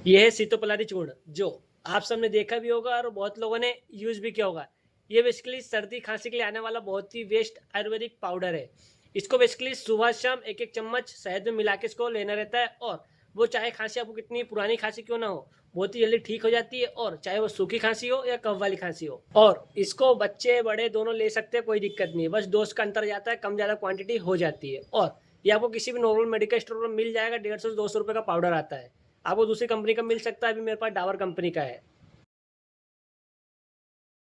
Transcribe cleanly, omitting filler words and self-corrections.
ये है सीतोपलारी चूर्ण, जो आप सबने देखा भी होगा और बहुत लोगों ने यूज़ भी किया होगा। ये बेसिकली सर्दी खांसी के लिए आने वाला बहुत ही बेस्ट आयुर्वेदिक पाउडर है। इसको बेसिकली सुबह शाम एक एक चम्मच शहद में मिला के इसको लेना रहता है, और वो चाहे खांसी आपको कितनी पुरानी खांसी क्यों ना हो, बहुत ही जल्दी ठीक हो जाती है। और चाहे वो सूखी खांसी हो या कफ वाली खांसी हो, और इसको बच्चे बड़े दोनों ले सकते हैं, कोई दिक्कत नहीं है। बस डोज का अंतर जाता है, कम ज़्यादा क्वांटिटी हो जाती है। और ये आपको किसी भी नॉर्मल मेडिकल स्टोर में मिल जाएगा। 150 से 200 रुपये का पाउडर आता है। आपको दूसरी कंपनी का मिल सकता है, अभी मेरे पास डाबर कंपनी का है।